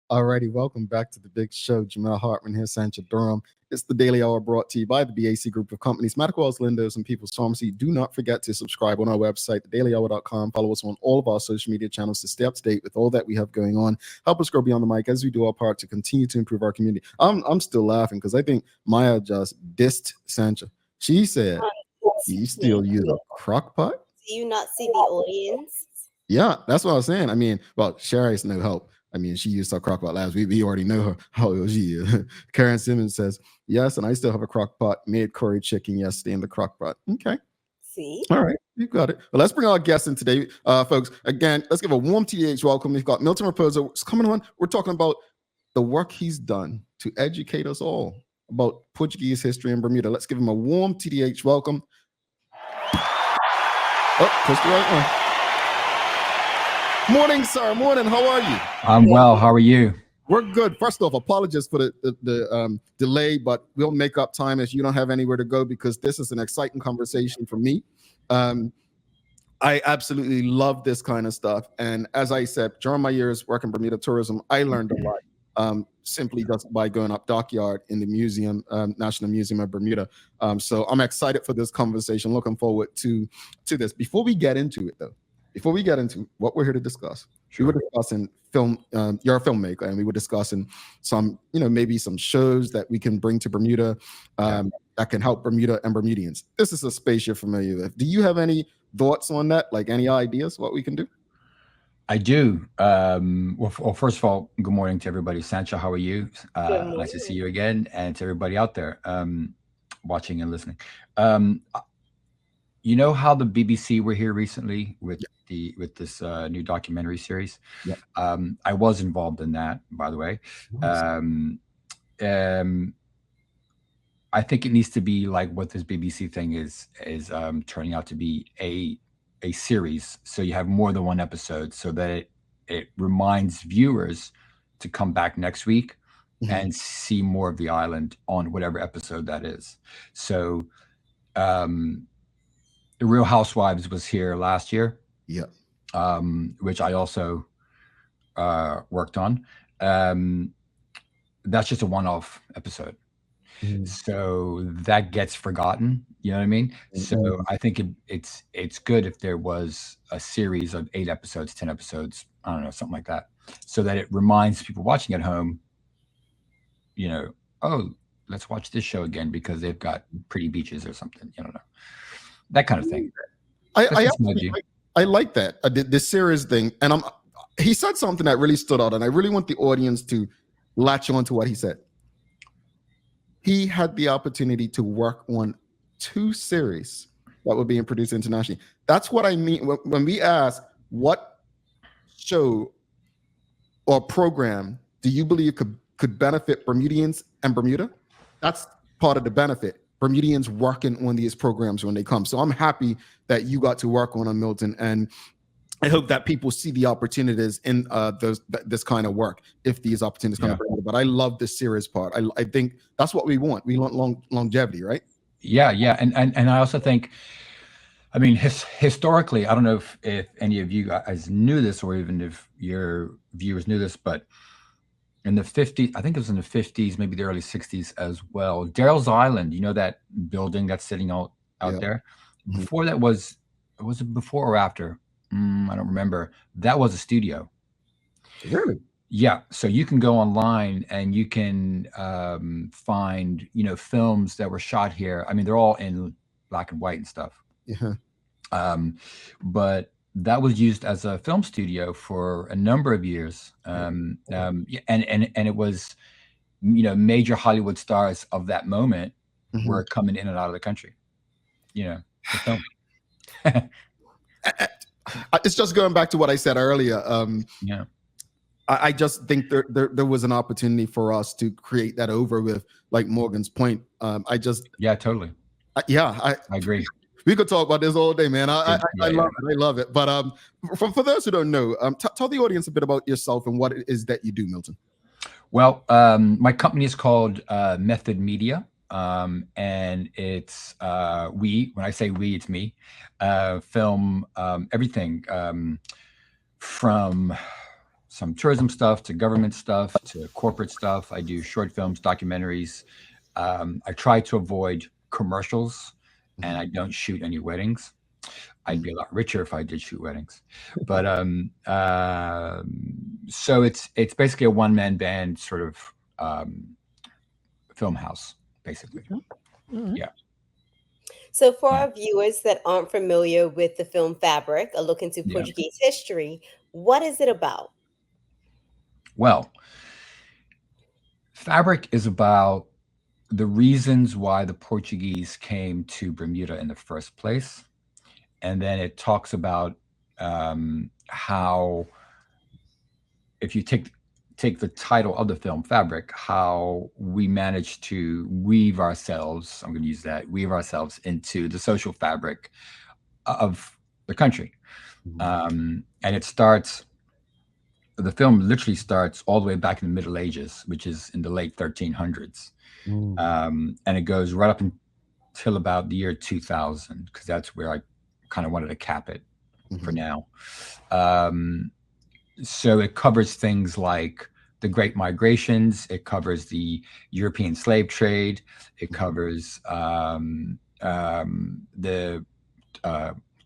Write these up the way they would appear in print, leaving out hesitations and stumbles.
Alrighty, welcome back to the big show. Jamel Hartman here, Sancha Durham. It's the Daily Hour brought to you by the BAC Group of Companies, Medical Wells, Lindos, and People's Pharmacy. Do not forget to subscribe on our website, thedailyhour.com. Follow us on all of our social media channels to stay up to date with all that we have going on. Help us grow beyond the mic as we do our part to continue to improve our community. I'm still laughing because I think Maya just dissed Sancha. She said, "You still use a crock pot?" Do you not see the audience? Yeah, that's what I was saying. I mean, well, Sherry's no help. I mean, she used her crock pot last week. We already know her how she is. Karen Simmons says, yes, and I still have a crock pot. Made curry chicken yesterday in the crock pot. Okay. See? All right, you got it. Well, let's bring our guests in today, folks. Again, let's give a warm TH welcome. We've got Milton Raposo coming on. We're talking about the work he's done to educate us all about Portuguese history in Bermuda. Let's give him a warm TDH welcome. Oh, push the right one. Morning, sir. Morning. How are you? I'm well. How are you? We're good. First off, apologies for the delay, but we'll make up time as you don't have anywhere to go because this is an exciting conversation for me. I absolutely love this kind of stuff. And as I said, during my years working Bermuda tourism, I learned a lot simply just by going up Dockyard in the museum, National Museum of Bermuda. So I'm excited for this conversation. Looking forward to this. Before we get into it, though, before we get into what we're here to discuss, we were discussing film. You're a filmmaker, and we were discussing some, maybe some shows that we can bring to Bermuda that can help Bermuda and Bermudians. This is a space you're familiar with. Do you have any thoughts on that? Like any ideas what we can do? I do. Well, first of all, good morning to everybody. Sancha, how are you? Nice to see you again, and to everybody out there watching and listening. You know how the BBC were here recently with this new documentary series? Yeah. I was involved in that, by the way. I think it needs to be like what this BBC thing is turning out to be a series. So you have more than one episode, so that it reminds viewers to come back next week and see more of the island on whatever episode that is. So The Real Housewives was here last year. Yeah. Which I also worked on. That's just a one-off episode. So that gets forgotten. You know what I mean? So I think it's good if there was a series of 8 episodes, 10 episodes, I don't know, something like that, so that it reminds people watching at home, oh, let's watch this show again because they've got pretty beaches or something. You don't know, that kind of thing. I like that this series thing, and he said something that really stood out, and I really want the audience to latch on to what he said. He had the opportunity to work on 2 series that were being produced internationally. That's what I mean when we ask what show or program do you believe could benefit Bermudians and Bermuda? That's part of the benefit. Bermudians working on these programs when they come. So I'm happy that you got to work on them, Milton, and I hope that people see the opportunities in this kind of work if these opportunities come about. But I love this series part. I think that's what we want. We want longevity, right? Yeah. And I also think, I mean, historically, I don't know if any of you guys knew this, or even if your viewers knew this, but in the 50s, I think it was in the 50s, maybe the early 60s as well, Daryl's Island, that building that's sitting out there? Before that was it before or after? I don't remember. That was a studio. Really? Yeah. So you can go online and you can find, films that were shot here. I mean, they're all in black and white and stuff. Yeah. But that was used as a film studio for a number of years. And it was, major Hollywood stars of that moment were coming in and out of the country, to film. It's just going back to what I said earlier. I just think there was an opportunity for us to create that over with, like Morgan's Point. Totally. I agree. We could talk about this all day, man. I love it. But for those who don't know, tell the audience a bit about yourself and what it is that you do, Milton. Well, my company is called Method Media. And it's when I say we, it's me, film everything from some tourism stuff to government stuff to corporate stuff. I do short films, documentaries. I try to avoid commercials, and I don't shoot any weddings. I'd be a lot richer if I did shoot weddings. But so it's basically a one-man band sort of film house, basically. Yeah. So for our viewers that aren't familiar with the film Fabric, a look into Portuguese history, what is it about? Well, Fabric is about the reasons why the Portuguese came to Bermuda in the first place. And then it talks about how, if you take the title of the film Fabric, how we managed to weave ourselves, I'm going to use that, weave ourselves into the social fabric of the country. And it starts, the film literally starts all the way back in the Middle Ages, which is in the late 1300s. And it goes right up until about the year 2000, because that's where I kind of wanted to cap it for now. So it covers things like the Great Migrations. It covers the European slave trade. It covers the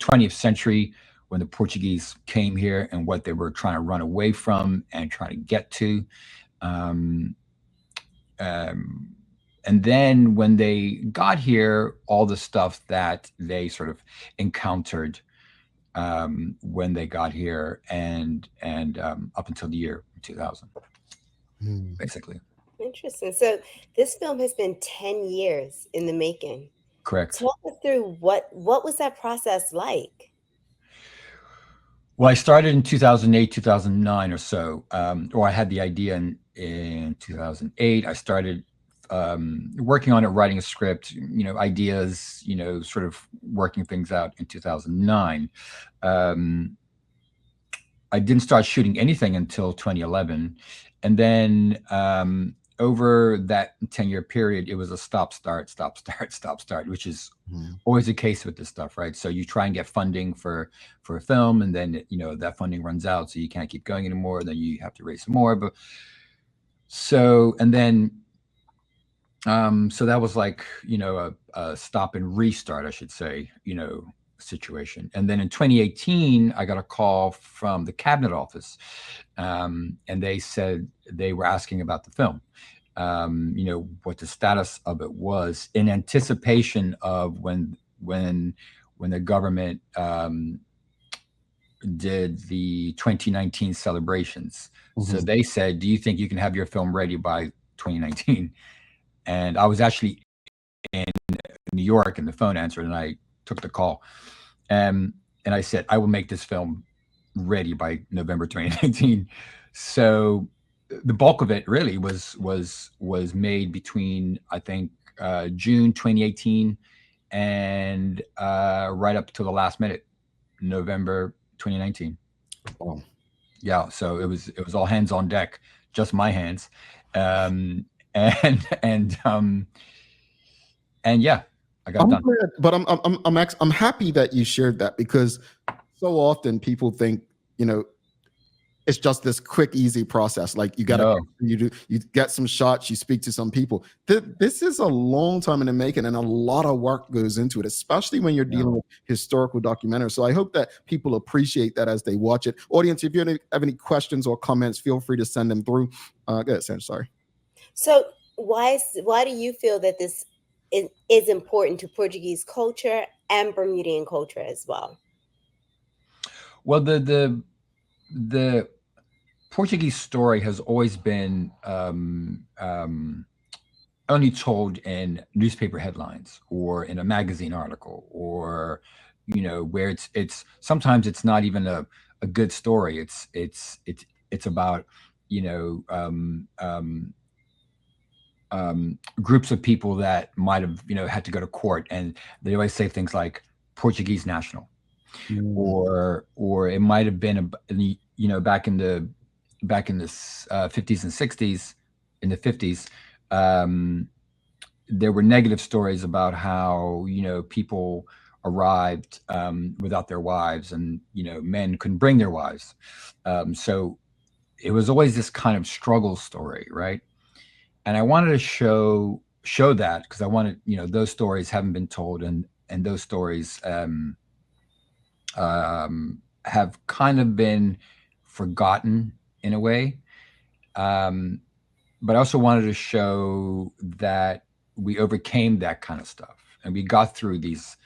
20th century, when the Portuguese came here and what they were trying to run away from and trying to get to. And then when they got here, all the stuff that they sort of encountered when they got here and up until the year 2000, basically. Interesting. So this film has been 10 years in the making. Correct. Talk us through what was that process like? Well, I started in 2008, 2009 or so, or I had the idea in 2008. I started working on it, writing a script, ideas, sort of working things out in 2009. I didn't start shooting anything until 2011. And then over that 10-year period, it was a stop, start, which is always the case with this stuff, right? So you try and get funding for a film, and then that funding runs out, so you can't keep going anymore. Then you have to raise some more. But so, and then so that was like a stop and restart, I should say, situation. And then in 2018, I got a call from the cabinet office, and they said they were asking about the film, what the status of it was, in anticipation of when the government did the 2019 celebrations. So they said, do you think you can have your film ready by 2019? And I was actually in New York, and the phone answered, and I took the call. And I said, I will make this film ready by November 2019. So the bulk of it really was made between, I think, June 2018 and right up to the last minute, November 2019. Oh. Yeah, so it was all hands on deck, just my hands. And yeah, I got done. Glad, but I'm happy that you shared that, because so often people think, it's just this quick, easy process. Like you get some shots, you speak to some people. This is a long time in the making, and a lot of work goes into it, especially when you're dealing with historical documentaries. So I hope that people appreciate that as they watch it. Audience, if you have any questions or comments, feel free to send them through. Go ahead, Sancha, sorry. So why do you feel that this is important to Portuguese culture and Bermudian culture as well? Well, the Portuguese story has always been only told in newspaper headlines or in a magazine article, or where it's sometimes it's not even a good story. It's about groups of people that might have had to go to court, and they always say things like Portuguese national, or it might have been back in the 50s and 60s. In the 50s, there were negative stories about how people arrived without their wives, and men couldn't bring their wives. So it was always this kind of struggle story, right? And I wanted to show that, because I wanted, those stories haven't been told, and those stories have kind of been forgotten in a way. But I also wanted to show that we overcame that kind of stuff, and we got through these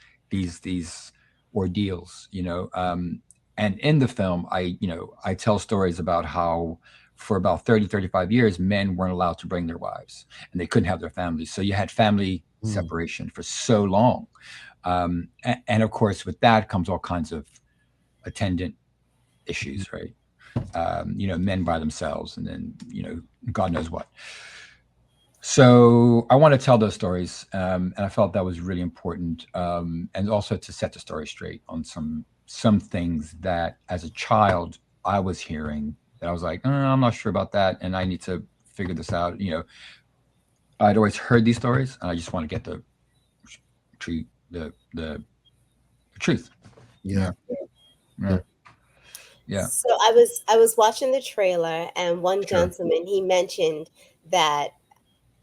ordeals, and in the film, I tell stories about how for about 30, 35 years, men weren't allowed to bring their wives, and they couldn't have their families. So you had family separation for so long. And of course, with that comes all kinds of attendant issues, right? Men by themselves, and then, God knows what. So I want to tell those stories, and I felt that was really important, and also to set the story straight on some things that, as a child, I was hearing that I was like, I'm not sure about that, and I need to figure this out. I'd always heard these stories, and I just want to get the truth. Yeah. Yeah. So I was watching the trailer, and one gentleman, he mentioned that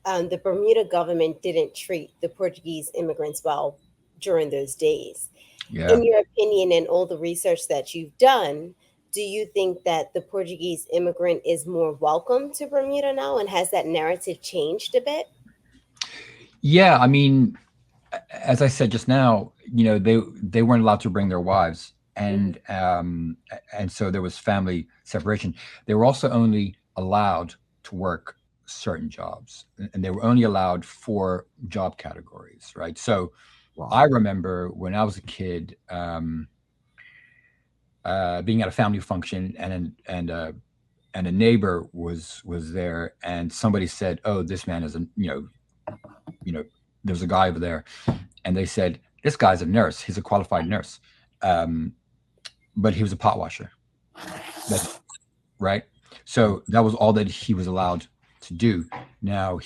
the Bermuda government didn't treat the Portuguese immigrants well during those days. Yeah. In your opinion, and all the research that you've done, do you think that the Portuguese immigrant is more welcome to Bermuda now, and has that narrative changed a bit? Yeah, I mean, as I said just now, they weren't allowed to bring their wives, and so there was family separation. They were also only allowed to work certain jobs, and they were only allowed 4 job categories, right? So I remember when I was a kid, being at a family function, and a neighbor was there, and somebody said, "Oh, this man is there's a guy over there," and they said, "This guy's a nurse. He's a qualified nurse, but he was a pot washer." That's right. So that was all that he was allowed to do. Now,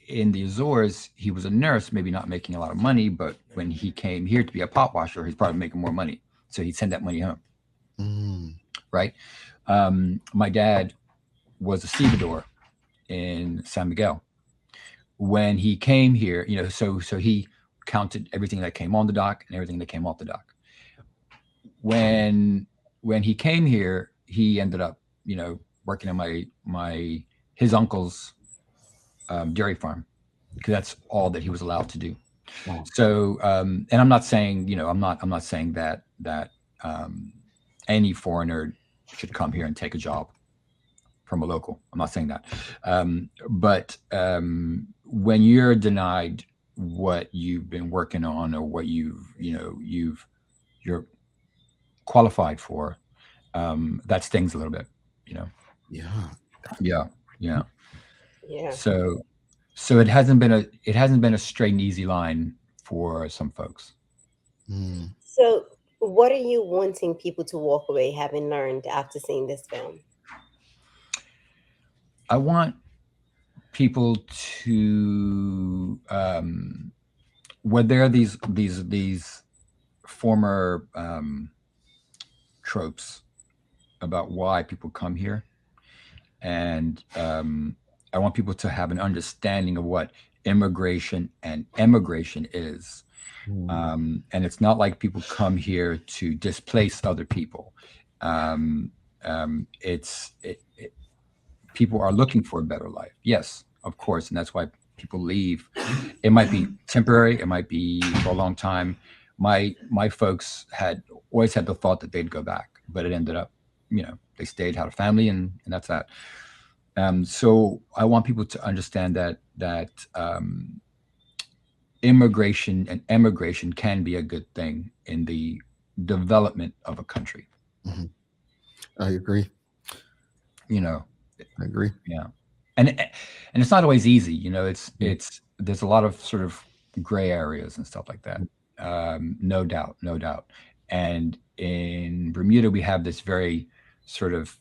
in the Azores, he was a nurse, maybe not making a lot of money, but when he came here to be a pot washer, he's probably making more money. So he'd send that money home. Right. My dad was a stevedore in San Miguel. When he came here, so he counted everything that came on the dock and everything that came off the dock. When he came here, he ended up, working on his uncle's dairy farm, because that's all that he was allowed to do. Wow. So, and I'm not saying, I'm not saying that any foreigner should come here and take a job from a local. I'm not saying that. But when you're denied what you've been working on, or what you're qualified for, that stings a little bit, Yeah. So it hasn't been a straight and easy line for some folks. So what are you wanting people to walk away having learned after seeing this film? I want people to, where there are these former tropes about why people come here, and I want people to have an understanding of what immigration and emigration is. And it's not like people come here to displace other people. People are looking for a better life. Yes, of course. And that's why people leave. It might be temporary. It might be for a long time. My folks had always had the thought that they'd go back, but it ended up, they stayed, had a family, and that's that. So I want people to understand that immigration and emigration can be a good thing in the development of a country. I agree. I agree. Yeah. And it's not always easy, it's there's a lot of sort of gray areas and stuff like that. No doubt. And in Bermuda, we have this very sort of,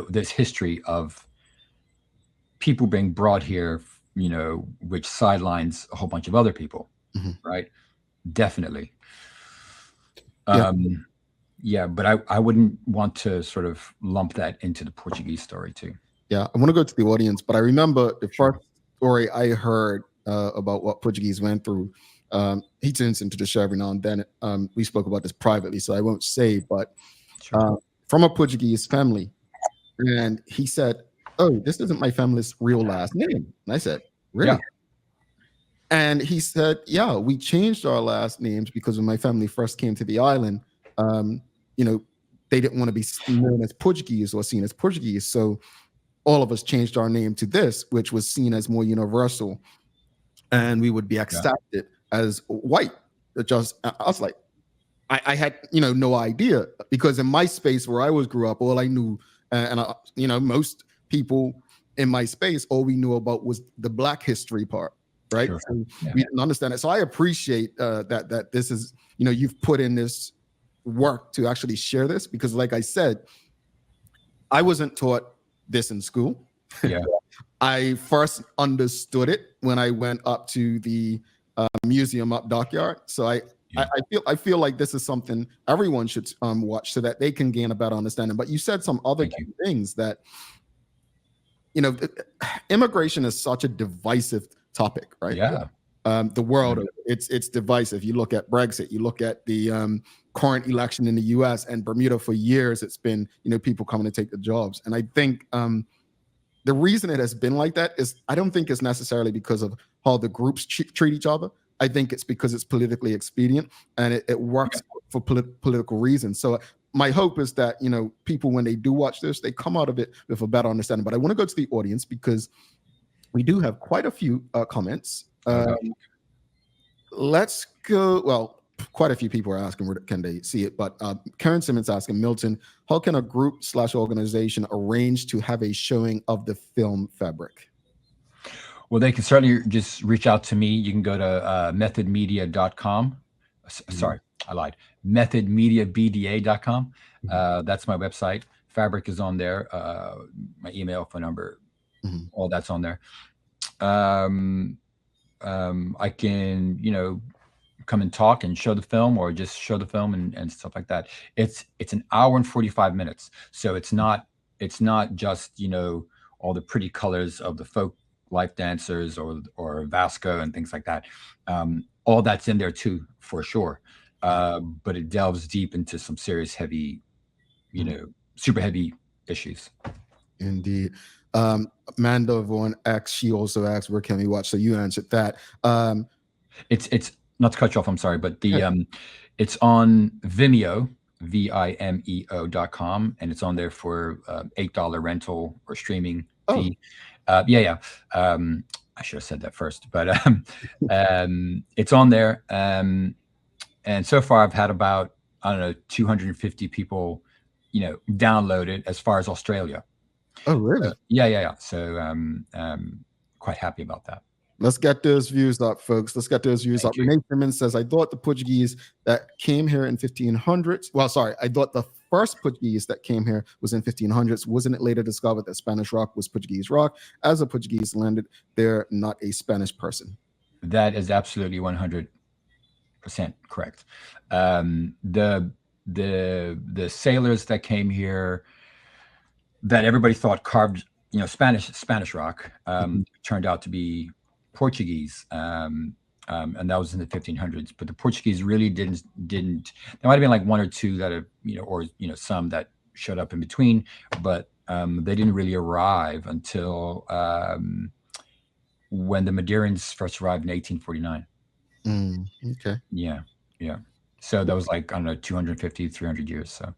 this history of people being brought here, which sidelines a whole bunch of other people, right? Definitely. Yeah, but I wouldn't want to sort of lump that into the Portuguese story too. Yeah, I want to go to the audience, but I remember the Sure. first story I heard about what Portuguese went through. He tunes into the show every now and then. We spoke about this privately, so I won't say, but Sure. from a Portuguese family. And he said, "Oh, this isn't my family's real last name." And I said, "Really?" Yeah. And he said, "Yeah, we changed our last names because when my family first came to the island, you know, they didn't want to be known as Portuguese or seen as Portuguese. So all of us changed our name to this, which was seen as more universal, and we would be accepted as white." I was like, I had no idea, because in my space where I was grew up, all I knew, most people in my space, all we knew about was the Black history part, right? Sure. So Yeah. we didn't understand it. So I appreciate that this is, you've put in this work to actually share this, because like I said, I wasn't taught this in school. Yeah. I first understood it when I went up to the museum up Dockyard. So I feel like this is something everyone should watch so that they can gain a better understanding. But you said some other things that, immigration is such a divisive topic, right? Yeah. The world, it's divisive. You look at Brexit, you look at the current election in the US and Bermuda. For years, it's been, people coming to take the jobs. And I think the reason it has been like that is, I don't think it's necessarily because of how the groups treat each other. I think it's because it's politically expedient, and it works for political reasons. So my hope is that, people, when they do watch this, they come out of it with a better understanding. But I want to go to the audience because we do have quite a few comments. Let's go. Well, quite a few people are asking where can they see it, but Karen Simmons asking, Milton, how can a group/organization arrange to have a showing of the film Fabric? Well, they can certainly just reach out to me. You can go to methodmedia.com. Sorry, I lied. methodmediabda.com. That's my website. Fabric is on there. My email, phone number, all that's on there. I can, come and talk and show the film, or just show the film and stuff like that. It's an hour and 45 minutes. So it's not just, all the pretty colors of the folk life dancers or Vasco and things like that. All that's in there too, for sure. But it delves deep into some serious heavy, super heavy issues. Indeed. Amanda Vaughn X, she also asked, where can we watch? So you answered that. It's not to cut you off, I'm sorry, but it's on Vimeo, Vimeo.com, and it's on there for $8 rental or streaming fee. I should have said that first, but it's on there. And so far I've had about, 250 people, download it, as far as Australia. Oh, really? Yeah. So quite happy about that. Let's get those views up, folks. Let's get those views up. Renee Simmons says, I thought the Portuguese that came here in 1500s. Well, sorry, I thought the first Portuguese that came here was in 1500s. Wasn't it later discovered that Spanish rock was Portuguese rock? As a Portuguese landed there, not a Spanish person. That is absolutely 100% correct. The sailors that came here, that everybody thought carved, Spanish rock, turned out to be Portuguese, and that was in the 1500s. But the Portuguese really didn't. There might have been like one or two that have, or some that showed up in between, but they didn't really arrive until when the Madeirans first arrived in 1849. Okay. Yeah. So that was like, 250, 300 years. So.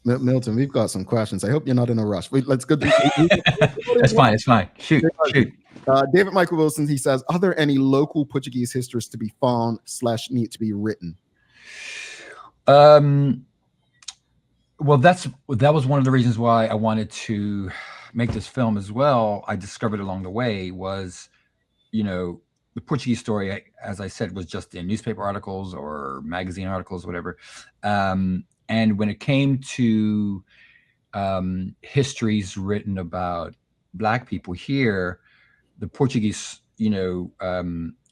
Milton, we've got some questions. I hope you're not in a rush. Let's go. It's fine. Shoot. David Michael Wilson, he says, are there any local Portuguese histories to be found / need to be written? Well, that was one of the reasons why I wanted to make this film as well. I discovered along the way was, the Portuguese story, as I said, was just in newspaper articles or magazine articles, whatever. And when it came to histories written about Black people here, the Portuguese,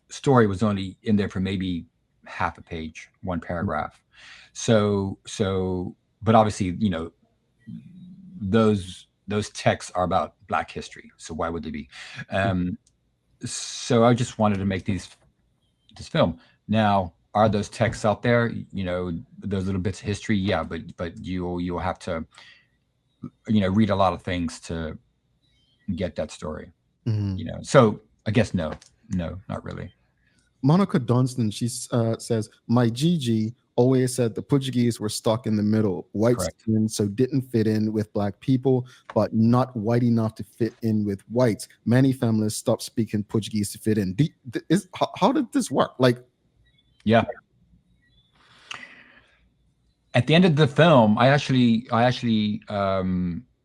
story was only in there for maybe half a page, one paragraph. So but obviously, those texts are about Black history, so why would they be? So I just wanted to make this film. Now, are those texts out there? Those little bits of history, yeah, but you'll have to read a lot of things to get that story. So I guess no, not really. Monica Dunstan, she says, my Gigi always said the Portuguese were stuck in the middle, white skin, so didn't fit in with Black people, but not white enough to fit in with whites. Many families stopped speaking Portuguese to fit in. How did this work? Yeah. At the end of the film, I actually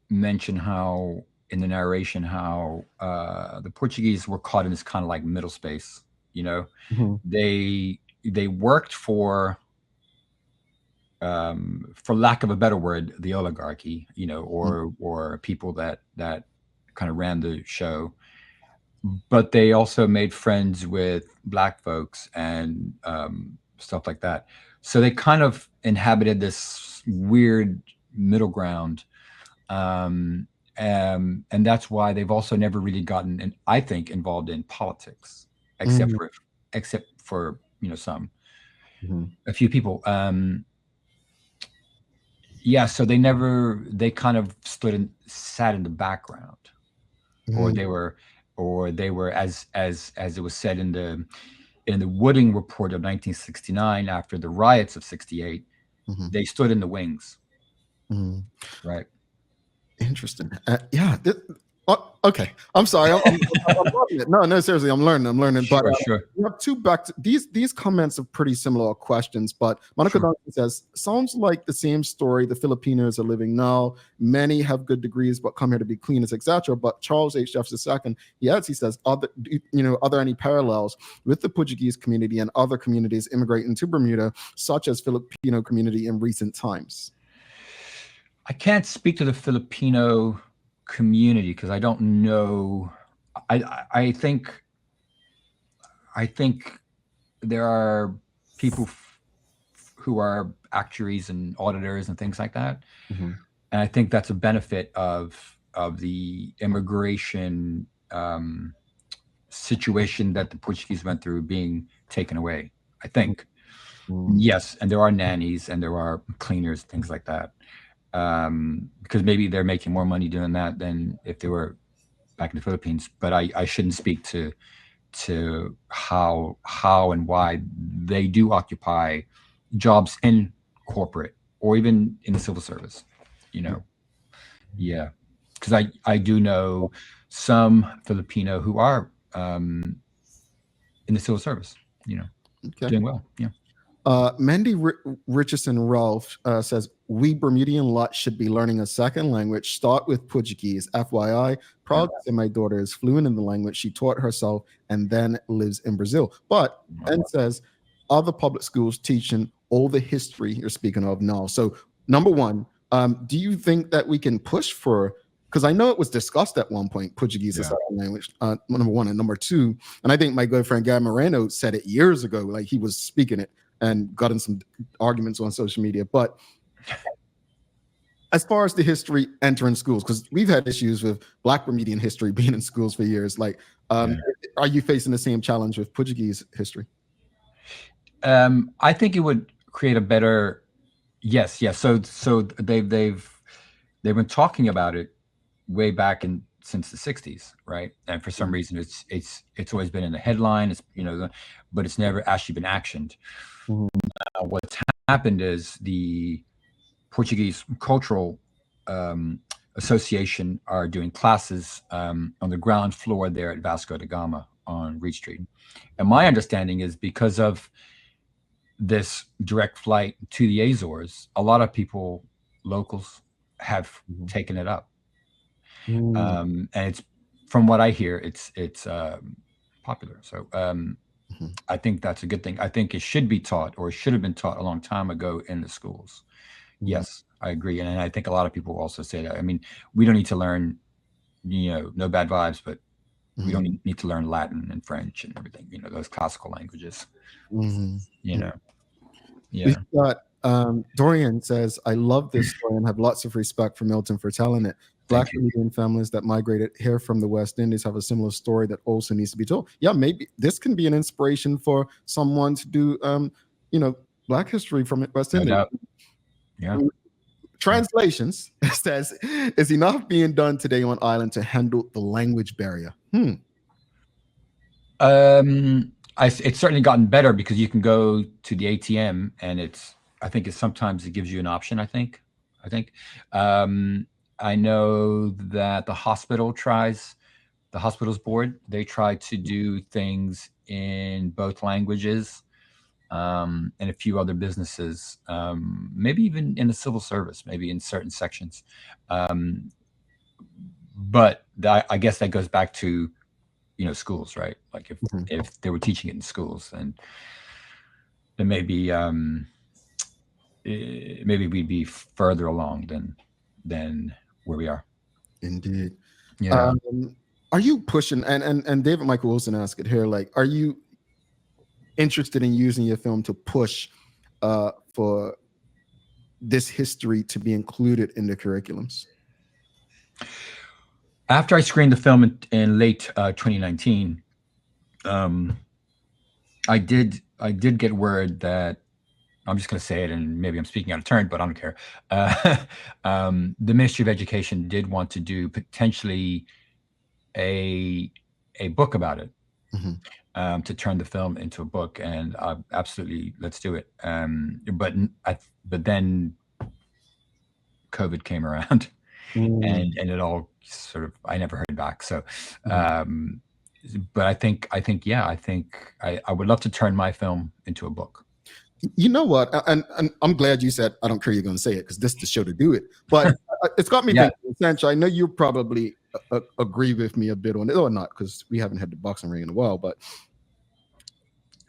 mention how in the narration how the Portuguese were caught in this kind of like middle space. They worked for lack of a better word, the oligarchy, or people that kind of ran the show, but they also made friends with Black folks and stuff like that. So they kind of inhabited this weird middle ground. And that's why they've also never really gotten, I think, involved in politics, except for some, a few people. Yeah, so they kind of sat in the background, or they were as it was said in the Wooding report of 1969 after the riots of 68, they stood in the wings. Right. Interesting. Yeah. Okay. I'm sorry. I'm learning it. No, seriously, I'm learning. Sure, but sure. We have two these comments are pretty similar questions, but Monica Duncan says, sounds like the same story the Filipinos are living now. Many have good degrees, but come here to be cleaners, etc. But Charles H. Jefferson II, he says, are there any parallels with the Portuguese community and other communities immigrating to Bermuda, such as Filipino community in recent times? I can't speak to the Filipino community because I don't know. I think there are people who are actuaries and auditors and things like that, and I think that's a benefit of the immigration situation that the Portuguese went through being taken away. I think yes, and there are nannies and there are cleaners, things like that. Because maybe they're making more money doing that than if they were back in the Philippines. But I shouldn't speak to how and why they do occupy jobs in corporate or even in the civil service. Yeah, because I do know some Filipino who are in the civil service. Doing well. Yeah. Mandy Richardson Ralph says, we Bermudian lot should be learning a second language. Start with Portuguese. FYI, proud to say my daughter is fluent in the language. She taught herself and then lives in Brazil. But and says, other public schools teaching all the history you're speaking of now. So number one, do you think that we can push for, because I know it was discussed at one point, Portuguese as a second language, number one. And number two, and I think my good friend Gary Moreno said it years ago, like he was speaking it and got in some arguments on social media. But as far as the history entering schools, because we've had issues with Black Bermudian history being in schools for years, are you facing the same challenge with Portuguese history? I think it would create a better, yes. So they've been talking about it way back since the 60s, right? And for some reason, it's always been in the headline, but it's never actually been actioned. What's happened is the Portuguese Cultural Association are doing classes on the ground floor there at Vasco da Gama on Reed Street. And my understanding is because of this direct flight to the Azores, a lot of people, locals, have taken it up. And it's, from what I hear, it's popular. So I think that's a good thing. I think it should be taught, or it should have been taught a long time ago in the schools. Yes, I agree. And I think a lot of people also say that. I mean, we don't need to learn, no bad vibes, but we don't need to learn Latin and French and everything, those classical languages. Yeah. We've got Dorian says, I love this story and have lots of respect for Milton for telling it. Black Bermudian families that migrated here from the West Indies have a similar story that also needs to be told. Yeah, maybe this can be an inspiration for someone to do, Black history from West Indies. Yeah. Translations says, is enough being done today on island to handle the language barrier? It's certainly gotten better because you can go to the ATM and I think sometimes it gives you an option. I think. I know that the hospitals board, they try to do things in both languages, and a few other businesses, maybe even in the civil service, maybe in certain sections. But I guess that goes back to, schools, right? Like if they were teaching it in schools, and then maybe we'd be further along than where we are. Indeed. Yeah. Are you pushing, and David Michael Wilson asked it here, like, are you interested in using your film to push for this history to be included in the curriculums? After I screened the film in late 2019, I did get word that, I'm just going to say it, and maybe I'm speaking out of turn, but I don't care. The Ministry of Education did want to do potentially a book about it, to turn the film into a book, and absolutely, let's do it. But then COVID came around, and it all sort of, I never heard back. So, but I think I would love to turn my film into a book. You know what? And I'm glad you said, I don't care you're going to say it, because this is the show to do it. But it's got me thinking, Sancha, I know you probably agree with me a bit on it, or not, because we haven't had the boxing ring in a while, but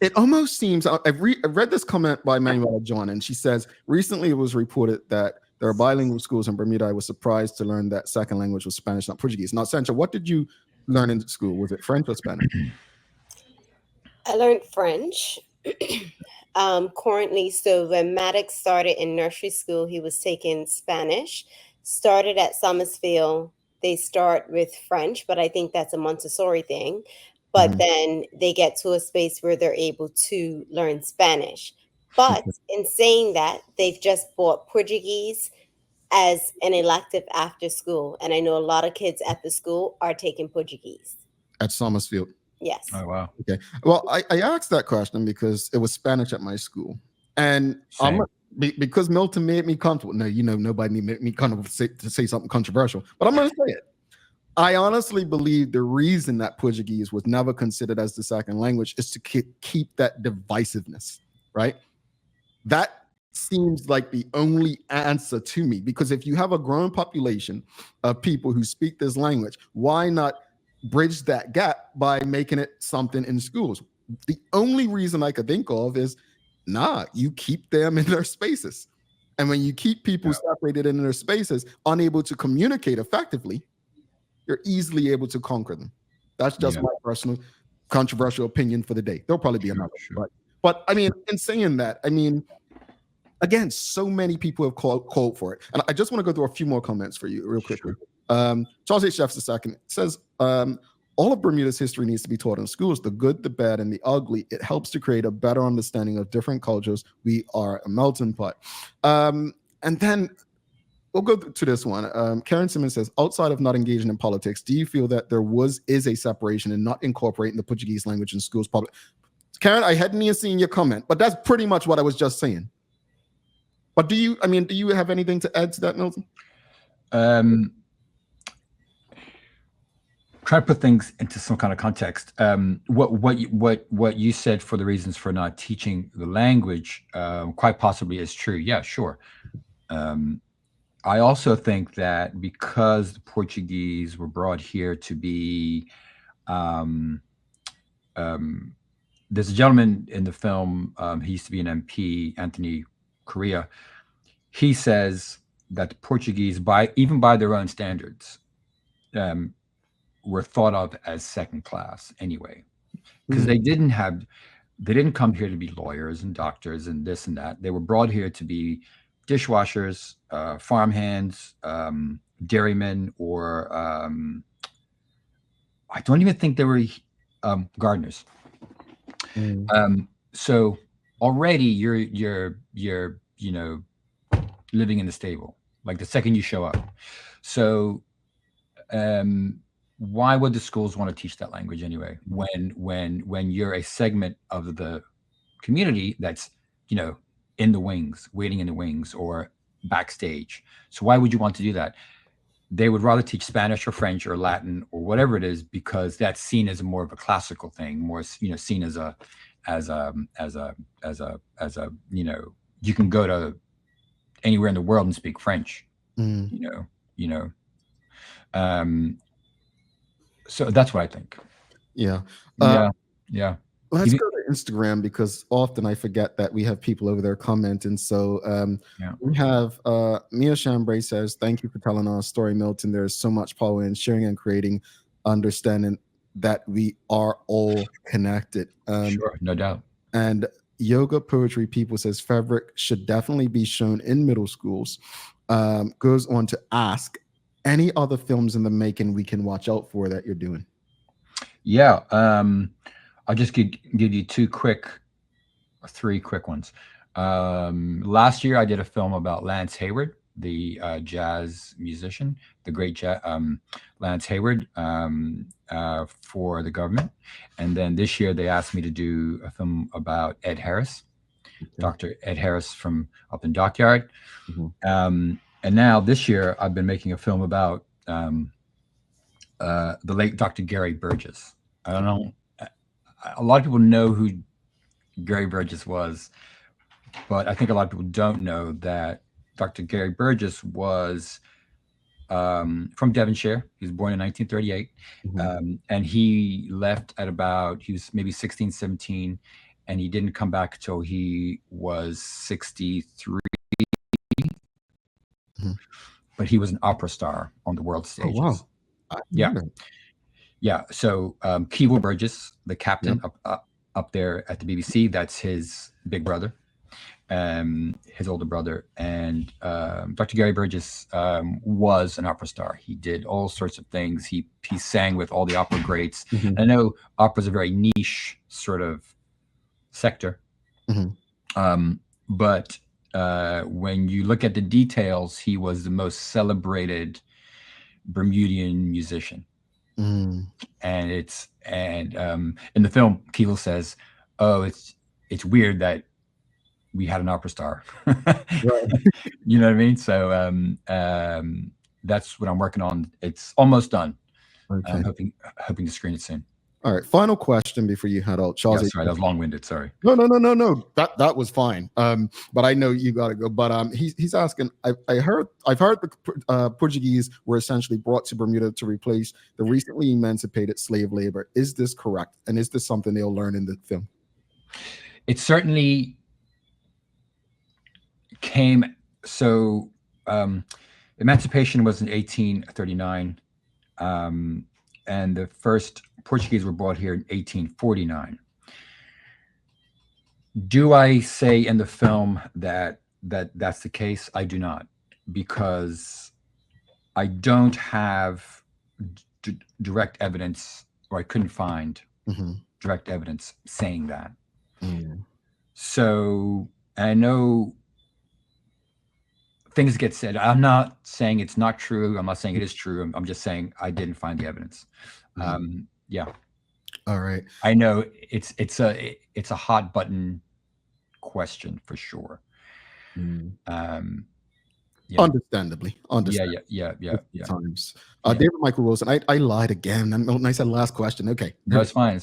it almost seems, I read this comment by Manuela John, and she says, recently it was reported that there are bilingual schools in Bermuda. I was surprised to learn that second language was Spanish, not Portuguese. Now, Sancha, what did you learn in school? Was it French or Spanish? I learned French. Currently, so when Maddox started in nursery school, he was taking Spanish. Started at Summersfield, they start with French, but I think that's a Montessori thing. But then they get to a space where they're able to learn Spanish. But in saying that, they've just bought Portuguese as an elective after school. And I know a lot of kids at the school are taking Portuguese. At Summersfield? Yes. Oh, wow. Okay. Well, I asked that question because it was Spanish at my school. And because Milton made me comfortable. No, nobody made me kind of say something controversial, but I'm going to say it. I honestly believe the reason that Portuguese was never considered as the second language is to keep that divisiveness, right? That seems like the only answer to me, because if you have a growing population of people who speak this language, why not bridge that gap by making it something in schools? The only reason I could think of is, you keep them in their spaces. And when you keep people separated in their spaces, unable to communicate effectively, you're easily able to conquer them. That's just my personal controversial opinion for the day. There'll probably be another. But I mean, in saying that, I mean, again, so many people have called for it. And I just want to go through a few more comments for you real quickly. Charles H. Jeffs II says, all of Bermuda's history needs to be taught in schools, the good, the bad, and the ugly. It helps to create a better understanding of different cultures. We are a melting pot. And then we'll go to this one. Karen Simmons says, outside of not engaging in politics, do you feel that there is a separation in not incorporating the Portuguese language in schools? Karen, I hadn't even seen your comment, but that's pretty much what I was just saying. But do you have anything to add to that, Milton? Try to put things into some kind of context. What you said for the reasons for not teaching the language, quite possibly is true. Yeah, sure. I also think that because the Portuguese were brought here to be, there's a gentleman in the film, he used to be an MP, Anthony Correa. He says that the Portuguese, even by their own standards, were thought of as second class anyway, because they didn't have they didn't come here to be lawyers and doctors and this and that. They were brought here to be dishwashers, farmhands, dairymen, or I don't even think they were gardeners. So already you're living in the stable like the second you show up. So why would the schools want to teach that language anyway? When you're a segment of the community that's in the wings, waiting in the wings, or backstage. So why would you want to do that? They would rather teach Spanish or French or Latin or whatever it is, because that's seen as more of a classical thing, more seen as a you can go to anywhere in the world and speak French. So that's what I think. Yeah. Yeah. Let's go to Instagram, because often I forget that we have people over there commenting. So we have Mia Chambray says, "Thank you for telling our story, Milton. There's so much power in sharing and creating, understanding that we are all connected." Sure, no doubt. And Yoga Poetry People says, "Fabric should definitely be shown in middle schools." Goes on to ask, any other films in the making we can watch out for that you're doing? Yeah. I'll just give you three quick ones. Last year I did a film about Lance Hayward, the jazz musician, the great Lance Hayward, for the government. And then this year they asked me to do a film about Ed Harris, Dr. Ed Harris from up in Dockyard. And now this year I've been making a film about the late Dr. Gary Burgess. I don't know. A lot of people know who Gary Burgess was, but I think a lot of people don't know that Dr. Gary Burgess was from Devonshire. He was born in 1938, and he left at he was maybe 16, 17, and he didn't come back until he was 63. But he was an opera star on the world stages. Oh, wow. Yeah. So Keeble Burgess, the captain up there at the BBC, that's his big brother, his older brother. And Dr. Gary Burgess was an opera star. He did all sorts of things. He sang with all the opera greats. And I know opera is a very niche sort of sector. But when you look at the details, he was the most celebrated Bermudian musician. And in the film, Keeble says, "Oh, it's weird that we had an opera star." You know what I mean? So that's what I'm working on. It's almost done. I'm hoping to screen it soon. All right, final question before you head out, Charles. Sorry, that was long-winded. Sorry. No. That was fine. But I know you got to go. But he's asking. I've heard the Portuguese were essentially brought to Bermuda to replace the recently emancipated slave labor. Is this correct? And is this something they'll learn in the film? It certainly came. So emancipation was in 1839, and the first Portuguese were brought here in 1849. Do I say in the film that that's the case? I do not, because I don't have direct evidence, or I couldn't find direct evidence saying that. So I know things get said. I'm not saying it's not true. I'm not saying it is true. I'm just saying I didn't find the evidence. Yeah. All right. I know it's a hot button question for sure. Understandably. Yeah. Times. David Michael Wilson. I lied again. And I said last question. Okay. No, it's fine.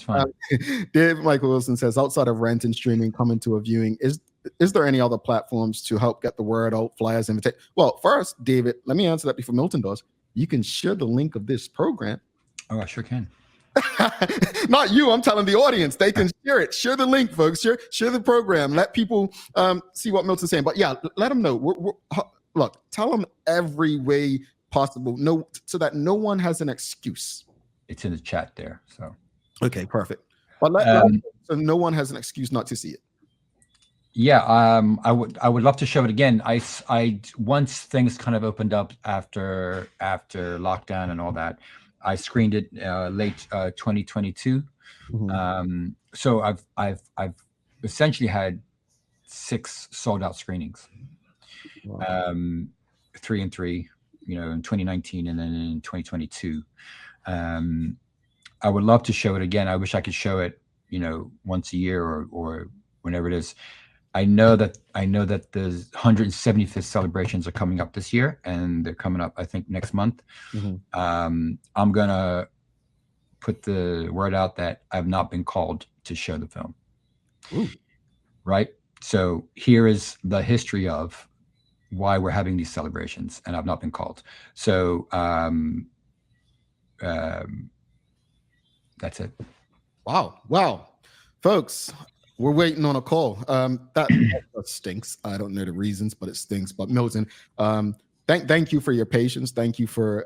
David Michael Wilson says, outside of rent and streaming, coming to a viewing, is there any other platforms to help get the word out, flyers, invitation? Well, first, David, let me answer that before Milton does. You can share the link of this program. Oh, I sure can. Not you. I'm telling the audience. They can share it. Share the link, folks. Share the program. Let people see what Milton's saying. But yeah, let them know. Look, tell them every way possible. No, so that no one has an excuse. It's in the chat there. So okay, perfect. But so no one has an excuse not to see it. Yeah, I would love to show it again. I once things kind of opened up after lockdown and all that, I screened it late 2022. So I've essentially had 6 sold out screenings, Wow. 3 and 3, in 2019 and then in 2022. I would love to show it again. I wish I could show it, once a year or whenever it is. I know that the 175th celebrations are coming up this year, and they're coming up, I think, next month. I'm gonna put the word out that I've not been called to show the film. Ooh. Right. So here is the history of why we're having these celebrations, and I've not been called. So that's it. Wow, folks. We're waiting on a call. That stinks. I don't know the reasons, but it stinks. But Milton, thank you for your patience. Thank you for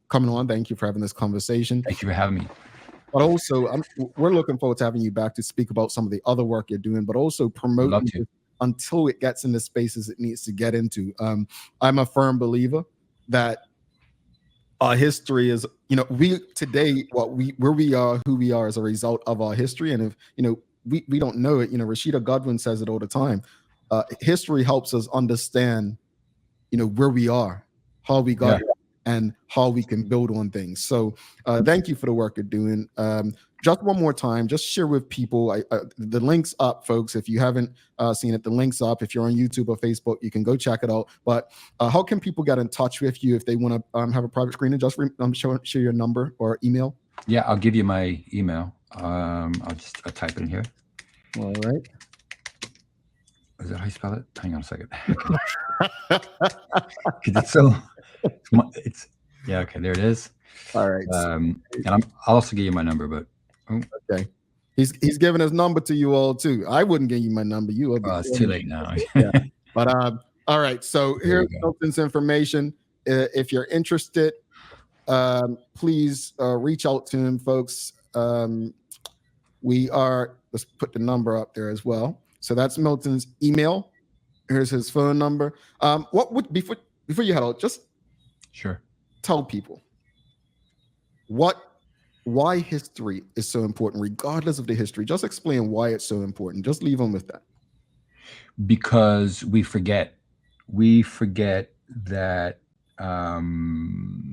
coming on. Thank you for having this conversation. Thank you for having me. But also, we're looking forward to having you back to speak about some of the other work you're doing, but also promoting it until it gets in the spaces it needs to get into. I'm a firm believer that our history is, we today, where we are, who we are as a result of our history. And if, we don't know it, Rashida Godwin says it all the time. History helps us understand, where we are, how we got here, and how we can build on things. So thank you for the work you're doing. Just one more time, just share with people. The link's up, folks. If you haven't seen it, the link's up. If you're on YouTube or Facebook, you can go check it out. But how can people get in touch with you if they want to have a private screening? Just share your number or email. Yeah, I'll give you my email. I'll type it in here. All right. Is that how you spell it? Hang on a second. Because it's yeah. Okay, there it is. All right. And I'll also give you my number, but okay. He's giving his number to you all too. I wouldn't give you my number. It's too late now. Yeah. But all right. So here's Milton's information. If you're interested, please reach out to him, folks. Let's put the number up there as well. So that's Milton's email. Here's his phone number. What would before you head out, just tell people why history is so important, regardless of the history. Just explain why it's so important. Just leave them with that. Because we forget that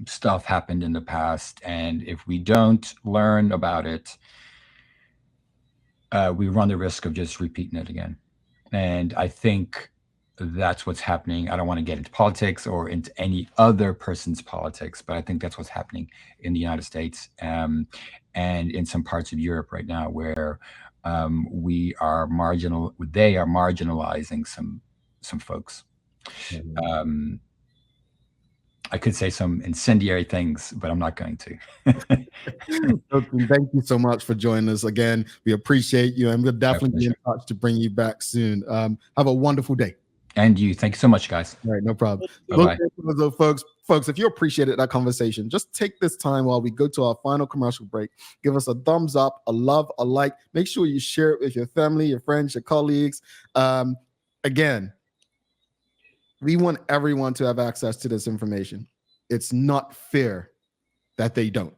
stuff happened in the past, and if we don't learn about it, we run the risk of just repeating it again. And I think that's what's happening. I don't want to get into politics or into any other person's politics, but I think that's what's happening in the United States and in some parts of Europe right now, where they are marginalizing some folks. I could say some incendiary things, but I'm not going to. Thank you so much for joining us again. We appreciate you, and we'll definitely be in touch to bring you back soon. Have a wonderful day. And you. Thank you so much, guys. All right, no problem. Bye-bye. Look, folks, if you appreciated that conversation, just take this time while we go to our final commercial break. Give us a thumbs up, a love, a like. Make sure you share it with your family, your friends, your colleagues. Again, we want everyone to have access to this information. It's not fair that they don't.